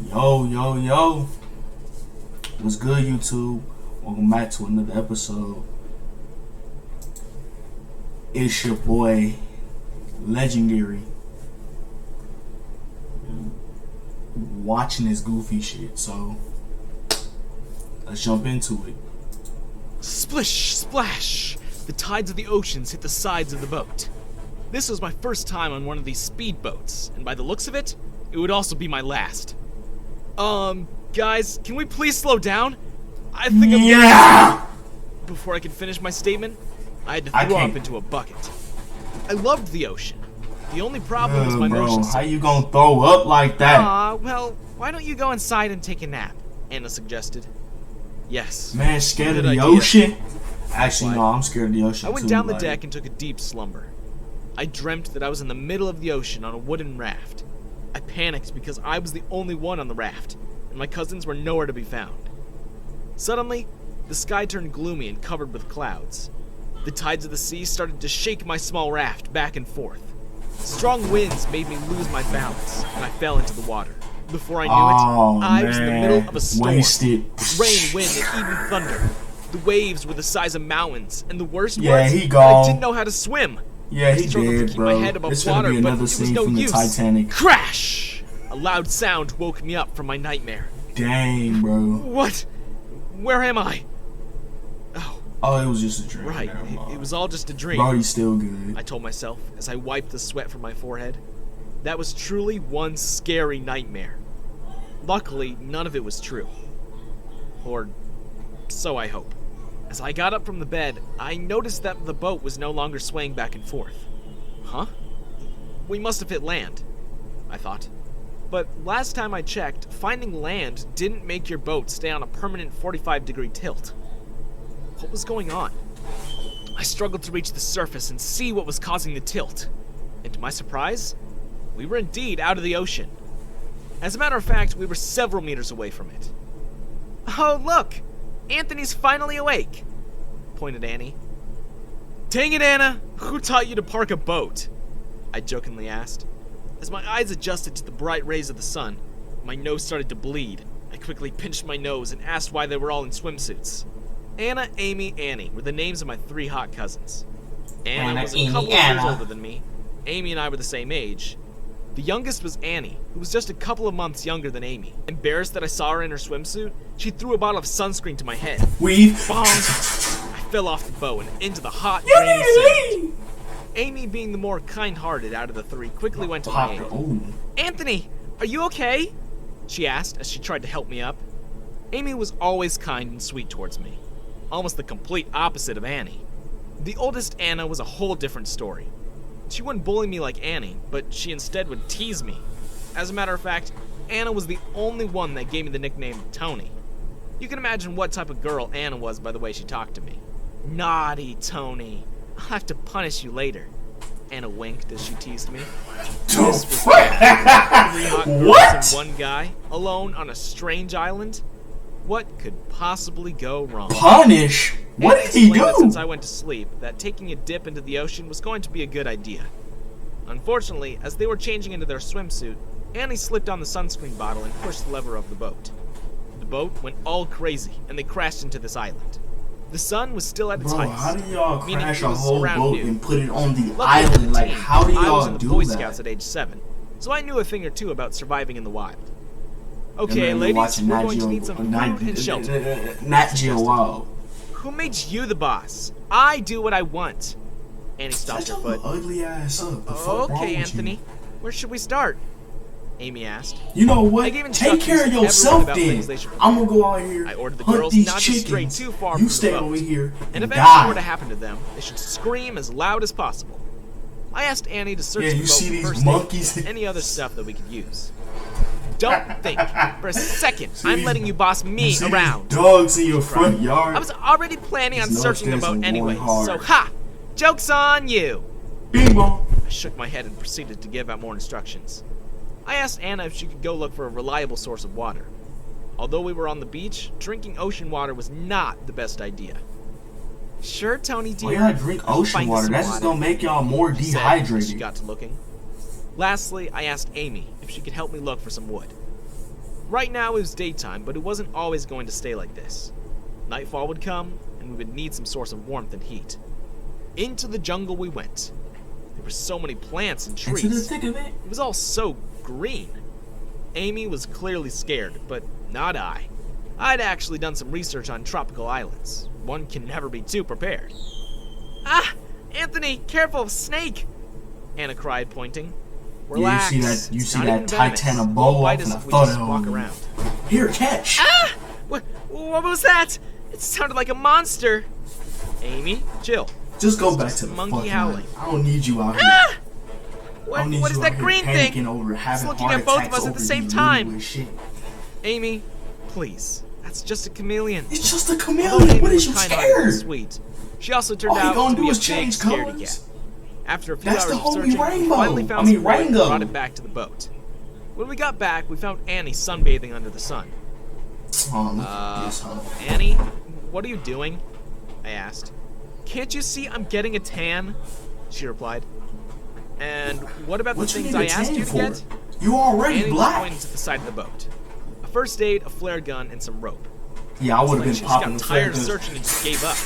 Yo, yo, yo. What's good, YouTube? Welcome back to another episode. It's your boy, Legendary, watching this goofy shit. So, let's jump into it. Splish, splash! The tides of the oceans hit the sides of the boat. This was my first time on one of these speedboats, and by the looks of it, it would also be my last. Guys, can we please slow down? I think I'm Yeah! Before I could finish my statement, I had to throw up into a bucket. I loved the ocean. The only problem was my motion sickness. How you gonna throw up like that? Well, why don't you go inside and take a nap? Anna suggested. Yes. Man, scared of Good the idea. ocean? Actually, no, I'm scared of the ocean I went too, down the like- deck and took a deep slumber. I dreamt that I was in the middle of the ocean on a wooden raft. I panicked because I was the only one on the raft, and my cousins were nowhere to be found. Suddenly, the sky turned gloomy and covered with clouds. The tides of the sea started to shake my small raft back and forth. Strong winds made me lose my balance, and I fell into the water. Before I knew it, I was in the middle of a storm. Wasted. Rain, wind, and even thunder. The waves were the size of mountains, and the worst Yeah, was he I gone. didn't know how to swim. Yeah, I he struggled to did, keep bro. my head above This water, gonna be but another it was scene no from the use. Titanic. Crash! A loud sound woke me up from my nightmare. Dang, bro. What? Where am I? Oh, it was just a dream. Right, Never mind. it was all just a dream. Brody's still good. I told myself as I wiped the sweat from my forehead. That was truly one scary nightmare. Luckily, none of it was true. Or so I hope. As I got up from the bed, I noticed that the boat was no longer swaying back and forth. Huh? We must have hit land, I thought. But last time I checked, finding land didn't make your boat stay on a permanent 45-degree tilt. What was going on? I struggled to reach the surface and see what was causing the tilt. And to my surprise, we were indeed out of the ocean. As a matter of fact, we were several meters away from it. Oh, look! Anthony's finally awake, pointed Annie. Dang it, Anna! Who taught you to park a boat? I jokingly asked. As my eyes adjusted to the bright rays of the sun, my nose started to bleed. I quickly pinched my nose and asked why they were all in swimsuits. Anna, Amy, Annie were the names of my three hot cousins. Anna was a couple of years older than me. Amy and I were the same age. The youngest was Annie, who was just a couple of months younger than Amy. Embarrassed that I saw her in her swimsuit, she threw a bottle of sunscreen to my head. Bong! I fell off the boat and into the hot, green sand. Amy, being the more kind-hearted out of the three, quickly went to my aid. Anthony, are you okay? She asked as she tried to help me up. Amy was always kind and sweet towards me. Almost the complete opposite of Annie. The oldest Anna was a whole different story. She wouldn't bully me like Annie, but she instead would tease me. As a matter of fact, Anna was the only one that gave me the nickname Tony. You can imagine what type of girl Anna was by the way she talked to me. Naughty Tony. I'll have to punish you later. Anna winked as she teased me. This was three hot girls and one guy, alone on a strange island. What could possibly go wrong? Punish? What did he do? That since I went to sleep, that taking a dip into the ocean was going to be a good idea. Unfortunately, as they were changing into their swimsuit, Annie slipped on the sunscreen bottle and pushed the lever of the boat. The boat went all crazy, and they crashed into this island. The sun was still at its height. How do y'all meaning crash it a was whole around boat noon. and put it on the Luckily for island? the Like, team, how do I was y'all in the do Boy that? Scouts at age 7, so I knew a thing or two about surviving in the wild. And Okay, then ladies, watching we're Nat going to Geo- need some food and shelter. Nat Geo Wild. Who made you the boss? I do what I want. Annie stomped Shut her your foot. ugly ass up. The fuck wrong Okay, with Anthony. you? Where should we start? Amy asked. You know I what? gave Take care of instructions to yourself everyone about then. things they should I'm gonna go out here, I ordered the hunt girls these not to stray chickens. too far You from the stay boat. over here And if and anything were to die. happen to them, they should scream as loud as possible. I asked Annie to search Yeah, the you boat see for these first aid monkeys? and any other stuff that we could use. Don't think for a second See I'm these- letting you boss me You see these around. dogs in your front yard. I was already planning on These searching the nuts boat are going anyway, hard. so ha! Joke's on you! Bing bong. I shook my head and proceeded to give out more instructions. I asked Anna if she could go look for a reliable source of water. Although we were on the beach, drinking ocean water was not the best idea. Sure, Tony dear. Well, y'all drink I'll ocean find you water. some That's just water," gonna make y'all more she said as She dehydrated. got to looking. Lastly, I asked Amy if she could help me look for some wood. Right now it was daytime, but it wasn't always going to stay like this. Nightfall would come, and we would need some source of warmth and heat. Into the jungle we went. There were so many plants and trees. Into the thick of it. It was all so green. Amy was clearly scared, but not I. I'd actually done some research on tropical islands. One can never be too prepared. Ah! Anthony, careful, snake! Anna cried, pointing. Relax. Yeah, you see not that even venomous. Titana bow Won't bite off, us and I if we thought just walk around. Here, catch. Ah! What was that? It sounded like a monster. Amy, chill. Just go It's back just to a the monkey fucking howling. I don't need you out here. Ah! I don't need What you is out that here green panicking thing? over having looking heart at both of attacks us at over the same these time. little shit. Amy, please. That's just a chameleon. It's just a Although chameleon. Amy What was is you kind-hearted and scared? sweet. She also turned All you out gonna to do be a is big change scaredy colors. cat. After a few That's hours the of homie searching, we Rainbow. finally found I mean, some wood and Rango. brought it back to the boat. When we got back, we found Annie sunbathing under the sun. Oh, look at this, huh? Annie, what are you doing? I asked. Can't you see I'm getting a tan? She replied. And what about the What you things need I a asked tan you to for? get? You already Annie was black. pointing to the side of the boat. A first aid, a flare gun, and some rope. Yeah, I would have Like been she just popping got the tired of flares. searching and just gave up.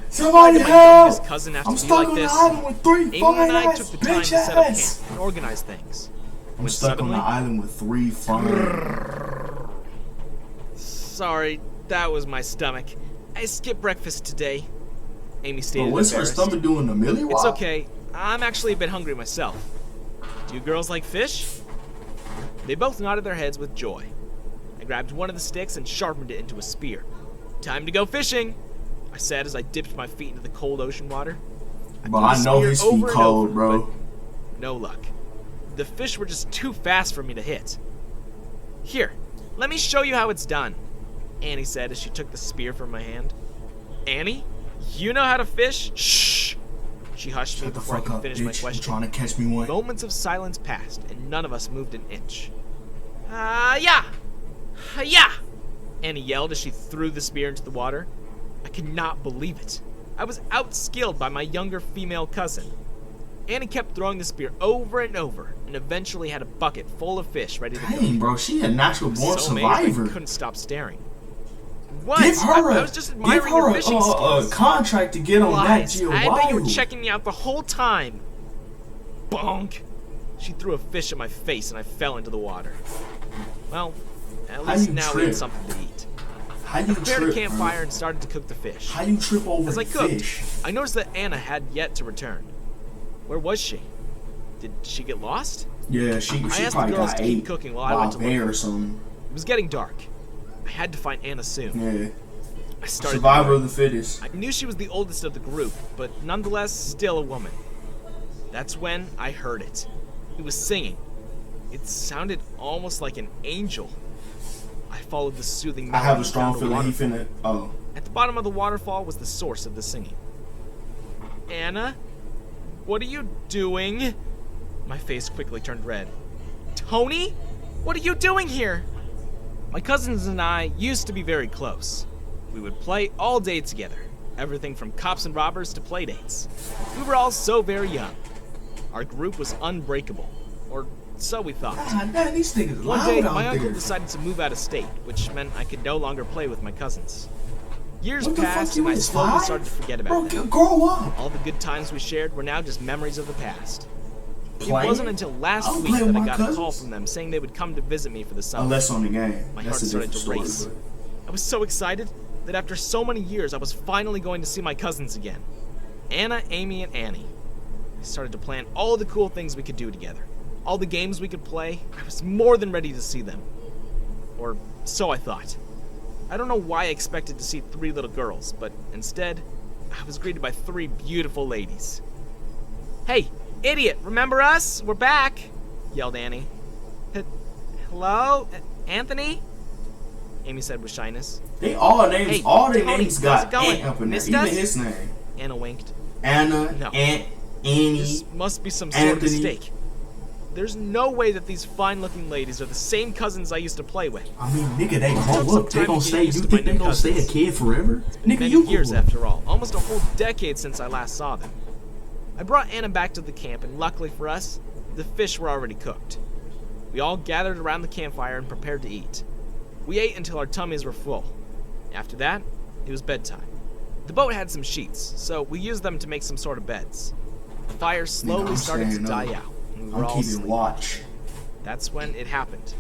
Somebody Why did my help! youngest cousin have I'm to be stuck like on this? the island with three Amy fine and I ass took the time to bitch set up ass. camp and organize things. I'm When stuck on suddenly, the island with three fine. sorry, that was my stomach. I skipped breakfast today. Amy stated, But what's her embarrassed. stomach doing the millie It's walk? okay. I'm actually a bit hungry myself. Do you girls like fish? They both nodded their heads with joy. I grabbed one of the sticks and sharpened it into a spear. Time to go fishing, I said as I dipped my feet into the cold ocean water. Bro, threw the I know spear his over feet and cold, over, bro. but no luck. The fish were just too fast for me to hit. Here, let me show you how it's done, Annie said as she took the spear from my hand. Annie, you know how to fish? Shh! She hushed me Shut the before I fuck could up, finish my bitch. You question. trying to catch me one? Moments of silence passed, and none of us moved an inch. Yeah! Yeah! Annie yelled as she threw the spear into the water. I could not believe it. I was outskilled by my younger female cousin. Annie kept throwing the spear over and over, and eventually had a bucket full of fish ready to go. Dang, bro, she a natural born So amazed I survivor. couldn't stop staring. What? Give her I a was just admiring give your her fishing a skills. contract to get on that Lies. Geo I bet you were Wild. checking me out the whole time. Bonk. She threw a fish at my face and I fell into the water. Well, at How least you now we trip? had something to eat. How you Prepared trip, a campfire bro? and started to cook the fish. How you trip over As I the cooked, fish? I noticed that Anna had yet to return. Where was she? Did she get lost? Yeah, she asked the probably girls got to keep ate cooking while I by went a to look bear for or her. something. It was getting dark. I had to find Anna soon. Yeah, I started. survivor of the fittest. I knew she was the oldest of the group, but nonetheless still a woman. That's when I heard it. It was singing. It sounded almost like an angel. I followed the soothing I melody. have a and strong found a feeling he waterfall. finna. Oh, At the bottom of the waterfall was the source of the singing. Anna, what are you doing? My face quickly turned red. Tony, what are you doing here? My cousins and I used to be very close. We would play all day together, everything from cops and robbers to playdates. We were all so very young. Our group was unbreakable, or so we thought. God damn, these niggas One loud day, out my uncle there. decided to move out of state, which meant I could no longer play with my cousins. Years What the fuck passed, you and I is, slowly 5? started to forget Bro, about them. grow up. All the good times we shared were now just memories of the past. Playing? It wasn't until last I'll week play with that I my got a call cousins. from them saying they would come to visit me for the summer. Unless on the game. My That's heart a started different to story. race. I was so excited that after so many years, I was finally going to see my cousins again. Anna, Amy, and Annie. I started to plan all the cool things we could do together. All the games we could play. I was more than ready to see them. Or so I thought. I don't know why I expected to see 3 little girls, but instead, I was greeted by 3 beautiful ladies. Hey, idiot, remember us? We're back, yelled Annie. Hello? Anthony? Amy said with shyness. They all names, Hey, all their Tony, names how's got it going? Ant up in there. Missed Even us? his name. Anna winked. Anna, No. Aunt, Annie. This must be some sort of Anthony. mistake. There's no way that these fine-looking ladies are the same cousins I used to play with. I mean, nigga, they took grow some up. They time gonna to get stay. used You to think my they new gonna stay a cousins. kid forever? Nigga, Many you years grew up. after all, almost a whole decade since I last saw them. I brought Anna back to the camp, and luckily for us, the fish were already cooked. We all gathered around the campfire and prepared to eat. We ate until our tummies were full. After that, it was bedtime. The boat had some sheets, so we used them to make some sort of beds. The fire slowly I'm started to staying die up. out, and we were I'm all keeping asleep. watch. That's when it happened.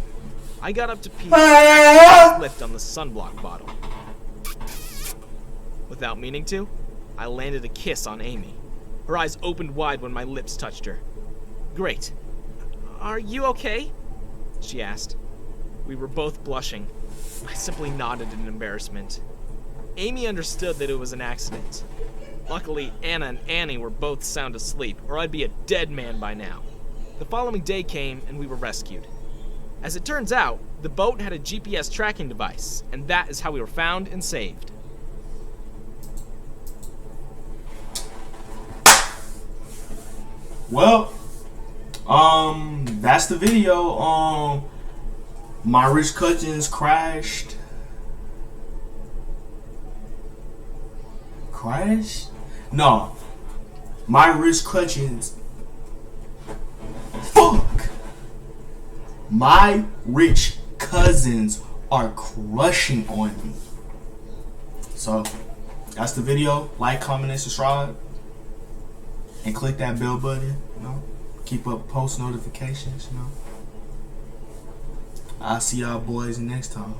I got up to pee and slipped on the sunblock bottle. Without meaning to, I landed a kiss on Amy. Her eyes opened wide when my lips touched her. Great. Are you okay? She asked. We were both blushing. I simply nodded in embarrassment. Amy understood that it was an accident. Luckily, Anna and Annie were both sound asleep, or I'd be a dead man by now. The following day came, and we were rescued. As it turns out, the boat had a GPS tracking device, and that is how we were found and saved. Well, that's the video. My rich cousins crashed. No. My rich cousins. Fuck. My rich cousins are crushing on me. So, that's the video. Like, comment, and subscribe. And click that bell button, you know. Keep up post notifications, you know. I'll see y'all boys next time.